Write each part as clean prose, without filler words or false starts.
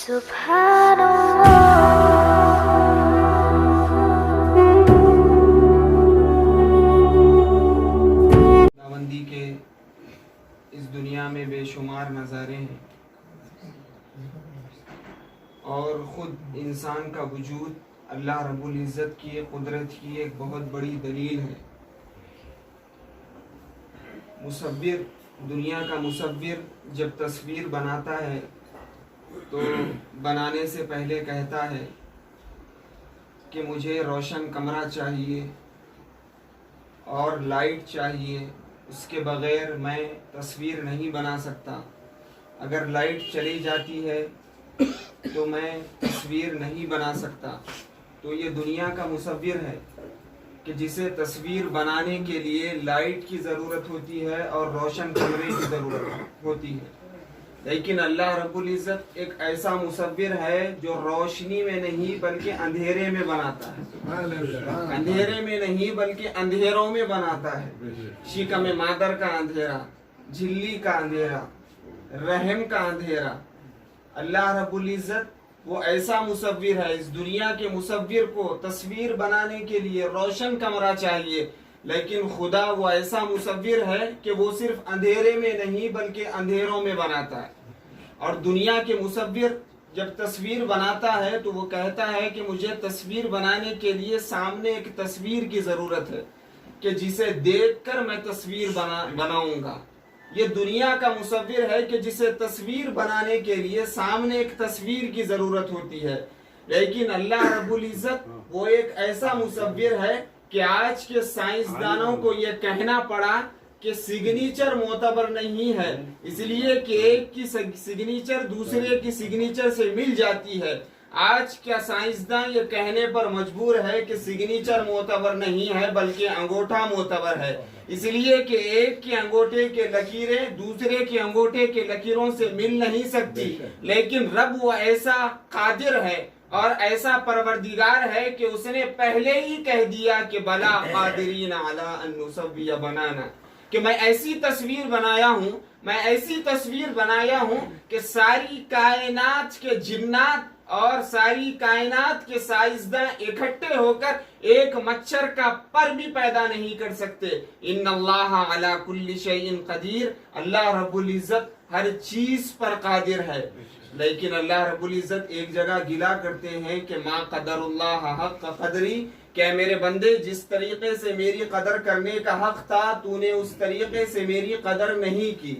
خداوندی کے اس دنیا میں بے شمار نظارے ہیں اور خود انسان کا وجود اللہ رب العزت کی قدرت کی ایک بہت بڑی دلیل ہے۔ مصور، دنیا کا مصور جب تصویر بناتا ہے تو بنانے سے پہلے کہتا ہے کہ مجھے روشن کمرہ چاہیے اور لائٹ چاہیے، اس کے بغیر میں تصویر نہیں بنا سکتا۔ اگر لائٹ چلی جاتی ہے تو میں تصویر نہیں بنا سکتا۔ تو یہ دنیا کا مصور ہے کہ جسے تصویر بنانے کے لیے لائٹ کی ضرورت ہوتی ہے اور روشن کمرے کی ضرورت ہوتی ہے، لیکن اللہ رب العزت ایک ایسا مصور ہے جو روشنی میں نہیں بلکہ اندھیرے میں بناتا ہے، اندھیرے میں نہیں بلکہ اندھیروں میں بناتا ہے۔ شکم مادر کا اندھیرا، جھلی کا اندھیرا، رحم کا اندھیرا۔ اللہ رب العزت وہ ایسا مصور ہے، اس دنیا کے مصور کو تصویر بنانے کے لیے روشن کمرہ چاہیے، لیکن خدا وہ ایسا مصور ہے کہ وہ صرف اندھیرے میں نہیں بلکہ اندھیروں میں بناتا ہے۔ اور دنیا کے مصور جب تصویر بناتا ہے تو وہ کہتا ہے کہ مجھے تصویر بنانے کے لیے سامنے ایک تصویر کی ضرورت ہے کہ جسے دیکھ کر میں تصویر بناؤں گا۔ یہ دنیا کا مصور ہے کہ جسے تصویر بنانے کے لیے سامنے ایک تصویر کی ضرورت ہوتی ہے، لیکن اللہ رب العزت وہ ایک ایسا مصور ہے کہ آج کے سائنسدانوں کو یہ کہنا پڑا کہ سگنیچر معتبر نہیں ہے، اس لیے کہ ایک کی سگنیچر دوسرے کی سگنیچر سے مل جاتی ہے۔ آج کیا سائنسدان یہ کہنے پر مجبور ہے کہ سگنیچر معتبر نہیں ہے بلکہ انگوٹھا معتبر ہے، اس لیے کہ ایک کے انگوٹھے کے لکیریں دوسرے کے انگوٹھے کے لکیروں سے مل نہیں سکتی، لیکن رب وہ ایسا قادر ہے اور ایسا پروردگار ہے کہ اس نے پہلے ہی کہہ دیا کہ بلا قادرین علی ان نسوی بنانا، کہ میں ایسی تصویر بنایا ہوں، میں ایسی تصویر بنایا ہوں کہ ساری کائنات کے جنات اور ساری کائنات کے سائنسداں اکٹھے ہو کر ایک مچھر کا پر بھی پیدا نہیں کر سکتے۔ ان اللہ علی کل شیء قدیر، اللہ رب العزت ہر چیز پر قادر ہے، لیکن اللہ رب العزت ایک جگہ گلا کرتے ہیں کہ ما قدر اللہ حق قدری، کہ میرے بندے جس طریقے سے میری قدر کرنے کا حق تھا تو نے اس طریقے سے میری قدر نہیں کی۔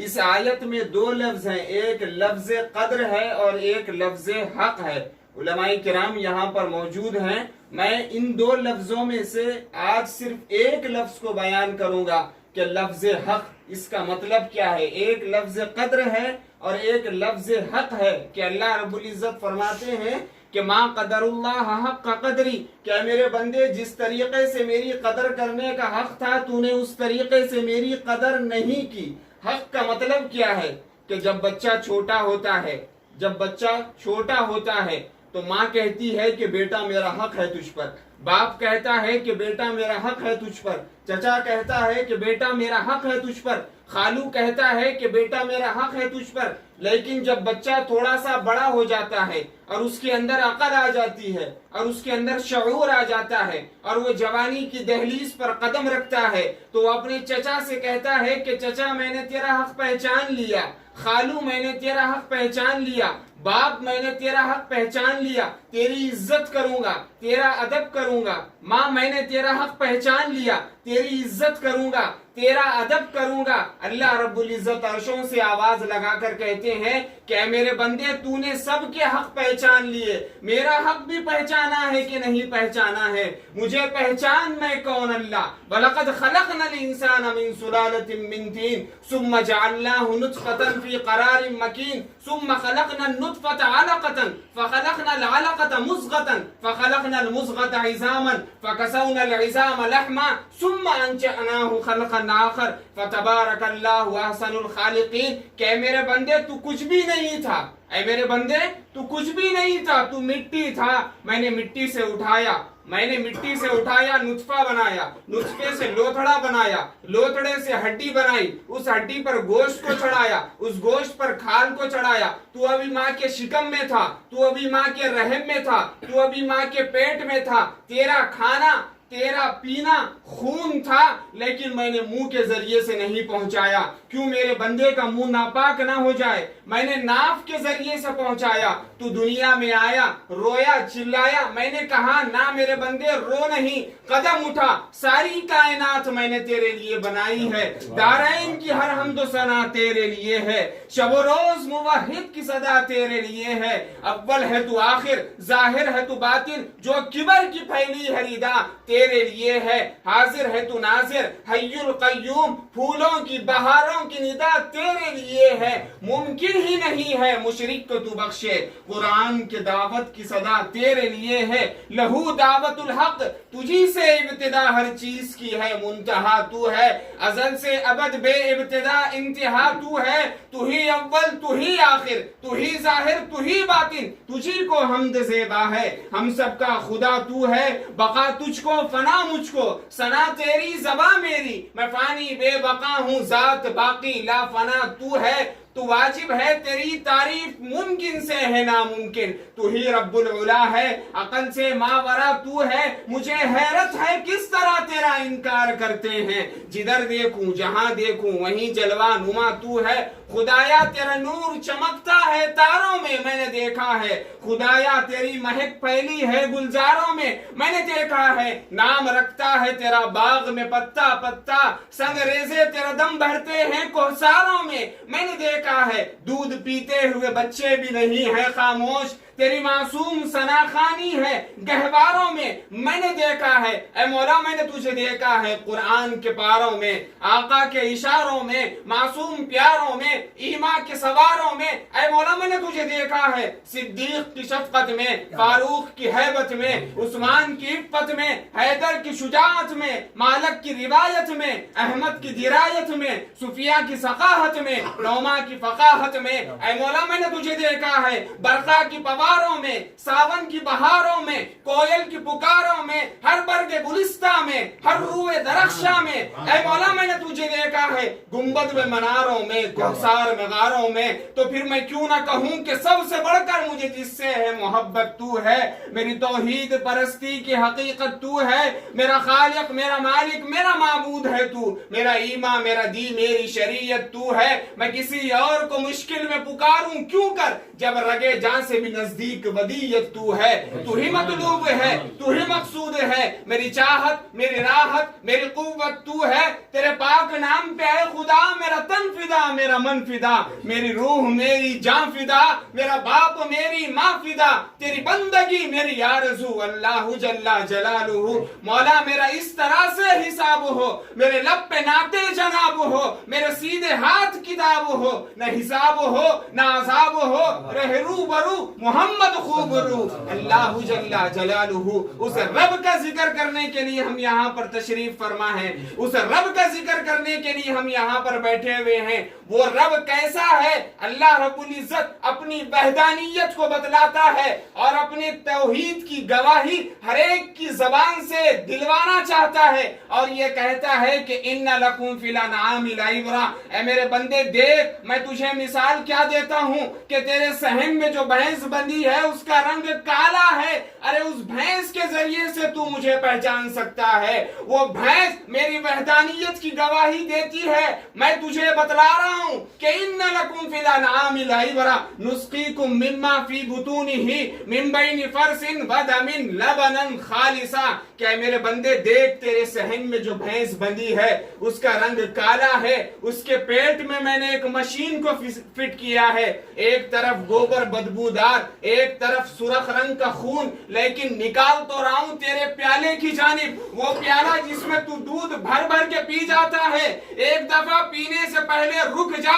اس آیت میں دو لفظ ہیں، ایک لفظ قدر ہے اور ایک لفظ حق ہے۔ علماء کرام یہاں پر موجود ہیں، میں ان دو لفظوں میں سے آج صرف ایک لفظ کو بیان کروں گا کہ لفظ حق اس کا مطلب کیا ہے۔ ایک لفظ قدر ہے اور ایک لفظ حق ہے کہ اللہ رب العزت فرماتے ہیں کہ ما قدر اللہ حق قدری، کہ میرے بندے جس طریقے سے میری قدر کرنے کا حق تھا تو نے اس طریقے سے میری قدر نہیں کی۔ حق کا مطلب کیا ہے کہ جب بچہ چھوٹا ہوتا ہے، جب بچہ چھوٹا ہوتا ہے تو ماں کہتی ہے کہ بیٹا میرا حق ہے تجھ پر، باپ کہتا ہے کہ بیٹا میرا حق ہے تجھ پر، چچا کہتا ہے کہ بیٹا میرا حق ہے تجھ پر، خالو کہتا ہے کہ بیٹا میرا حق ہے تجھ پر۔ لیکن جب بچہ تھوڑا سا بڑا ہو جاتا ہے اور اس کے اندر عقل آ جاتی ہے اور اس کے اندر شعور آ جاتا ہے اور وہ جوانی کی دہلیز پر قدم رکھتا ہے تو وہ اپنے چچا سے کہتا ہے کہ چچا میں نے تیرا حق پہچان لیا، خالو میں نے تیرا حق پہچان لیا، باپ میں نے تیرا حق پہچان لیا، تیری عزت کروں گا، تیرا ادب کروں گا، ماں میں نے تیرا حق پہچان لیا، تیری عزت کروں گا، تیرا ادب کروں گا۔ اللہ رب العزت عرشوں سے آواز لگا کر کہتے ہیں کہ اے میرے بندے تو نے سب کے حق پہچان لیے، میرا حق بھی پہچانا ہے کہ نہیں پہچانا ہے؟ مجھے پہچان میں کون اللہ۔ وَلَقَدْ خَلَقْنَا الْإِنسَانَ مِنْ سُلَالَةٍ مِّن طِينٍ ثُمَّ جَعَلْنَاهُ نُطْفَةً فِي قَرَارٍ مَّكِينٍ ثُمَّ خَلَقْنَا النُّطْفَةَ عَلَقَةً فَخَلَقْنَا الْعَلَقَةَ مُضْغَةً فَخَلَقْنَا الْمُضْغَةَ عِظَامًا فَكَسَوْنَا الْعِظَامَ لَحْمًا ثُمَّ أَنشَأْنَاهُ خَلْقًا آخَر فَتَبَارَكَ اللَّهُ أَحْسَنُ الْخَالِقِينَ، کہ اے میرے بندے تو کچھ بھی نہیں تھا، اے میرے بندے تو کچھ بھی نہیں تھا، تو مٹی تھا، میں نے مٹی سے اٹھایا، میں نے مٹی سے اٹھایا نطفہ بنایا, نطفے سے لوتھڑا بنایا, لوتھڑے سے ہڈی بنائی, اس ہڈی پر گوشت کو چڑھایا, اس گوشت پر کھال کو چڑھایا. تو ابھی ماں کے شکم میں تھا, تو ابھی ماں کے رحم میں تھا, تو ابھی ماں کے پیٹ میں تھا. تیرا کھانا تیرا پینا خون تھا, لیکن میں نے منہ کے ذریعے سے نہیں پہنچایا. کیوں میرے بندے کا منہ ناپاک نہ ہو جائے. میں نے ناف کے ذریعے سے پہنچایا. تو دنیا میں آیا, رویا, چلایا, میں نے کہا نہ میرے بندے رو نہیں, قدم اٹھا. ساری کائنات میں نے تیرے لیے بنائی ہے, دارین کی ہر حمد و ثنا تیرے لیے ہے, شب و روز موحد کی صدا تیرے لیے ہے. اول ہے تو آخر, ظاہر ہے تو باطن, جو کبر کی پھیلی ہے ردا تیرے لیے ہے. حاضر ہے تو ناظر, حی القیوم, پھولوں کی بہاروں کی ندا تیرے لیے ہے. ممکن ہی نہیں ہے مشرک کو تو بخشے, قرآن کے دعوت کی صدا تیرے لیے ہے. لہو دعوت الحق, تجھی سے ابتدا ہر چیز کی ہے, منتہا تو ہے. ازل سے ابد بے ابتدا انتہا تو ہے. تو ہی اول تو ہی آخر, تو ہی ظاہر تو ہی باطن, تجھی کو حمد زیبا ہے. ہم سب کا خدا تو ہے, بقا تجھ کو فنا مجھ کو, ثنا تیری زباں میری, میں فانی بے بقا ہوں, ذات باقی لا فنا تو ہے. تو واجب ہے تیری تعریف, ممکن سے ہے ناممکن, تو ہی رب العلا ہے, عقل سے ماورا تو ہے. مجھے حیرت ہے کس طرح تیرا انکار کرتے ہیں, جدھر دیکھوں جہاں دیکھوں وہیں جلوہ نما تو ہے. خدایا تیرا نور چمکتا ہے تاروں میں, میں نے دیکھا ہے. خدایا تیری مہک پھیلی ہے گلزاروں میں, میں نے دیکھا ہے. نام رکھتا ہے تیرا باغ میں پتا پتا, سنگ ریزے تیرا دم بھرتے ہیں کوثاروں میں, میں نے دیکھا ہے. دودھ پیتے ہوئے بچے بھی نہیں ہیں خاموش, تیری معصوم ثناخانی ہے گہواروں میں, میں نے دیکھا ہے. اے مولا میں نے تجھے دیکھا ہے قرآن کے پاروں میں, آقا کے اشاروں میں, معصوم پیاروں میں, ایما کے سواروں میں. اے مولا میں نے تجھے دیکھا ہے صدیق کی شفقت میں, فاروق کی ہیبت میں, عثمان کی عفت میں, حیدر کی شجاعت میں, مالک کی روایت میں, احمد کی درایت میں, صفیہ کی ثقافت میں, نعما کی فقاہت میں. اے مولا میں نے تجھے دیکھا ہے برقع کی پواروں میں, ساون کی بہاروں میں, کوئل کی پکاروں میں, ہر برگ گلستہ میں, ہر روئے درخشاں میں. اے مولا میں نے تجھے دیکھا ہے گنبد میں مناروں میں, کوثار میں غاروں میں. تو پھر میں کیوں نہ کہوں کہ سب سے بڑھ کر مجھے جس سے ہے محبت تو ہے. میری توحید پرستی کی حقیقت تو ہے, میرا خالق, میرا مالک, میرا معبود ہے تو, میرا ایمان, میرا دی, میری شریعت تو ہے. میں کسی اور کو مشکل میں پکاروں کیوں کر, جب رگے جان سے بھی نزدیک ودیت تو ہے. تو ہی مطلوب ہے, تو ہی مقصود ہے, میری چاہت, میری راحت, میری قوت تو ہے. تیرے پاک نام پہ اے خدا میرا تن فدا, میرا من فدا, میری روح میری جان فدا, میرا باپ میری ماں فدا, تیری بندگی میری آرزو, اللہ جل جلالہ. مولا میرا اس طرح سے حساب ہو, میرے لب پہ ناتے جناب ہو, میرے سیدھے ہاتھ کتاب ہو, نہ حساب ہو نہ عذاب ہو, رہ رو برو محمد خوب رو, اللہ جل جلالہ. اس رب کا ذکر کرنے کے لیے ہم یہاں پر تشریف فرما ہے, اس رب کا ذکر کرنے کے لیے ہم یہاں پر بیٹھے ہوئے ہیں. وہ رب کیسا ہے؟ اللہ رب العزت اپنی وحدانیت کو بتلاتا ہے اور اپنے توحید کی گواہی ہر ایک کی زبان سے دلوانا چاہتا ہے, اور یہ کہتا ہے کہ ان لکم فی الانعام لعبرۃ. اے میرے بندے دیکھ, میں تجھے مثال کیا دیتا ہوں کہ تیرے صحن میں جو بھینس بندھی ہے اس کا رنگ کالا ہے. ارے اس بھینس کے ذریعے سے تو مجھے پہچان سکتا ہے. وہ بھینس میری وحدانیت کی گواہی دیتی ہے. میں تجھے بتلا رہا ہوں کہ ان لکم فی الانعام لعبرۃ نسقیکم مما فی بطونہ من بین فرث ودم لبنا خالصا. کہ میرے بندے دیکھ, تیرے صحن میں جو بھینس بندھی ہے اس کا رنگ کالا ہے, اس کے پیٹ میں نے ایک مشین کو فٹ کیا ہے. ایک طرف گوبر بدبودار, ایک طرف سرخ رنگ کا خون, لیکن نکال تو رہا ہوں تیرے پیالے کی جانب, وہ پیالہ جس میں تو دودھ بھر بھر کے پی جاتا ہے. ایک دفعہ پینے سے پہلے رک جا,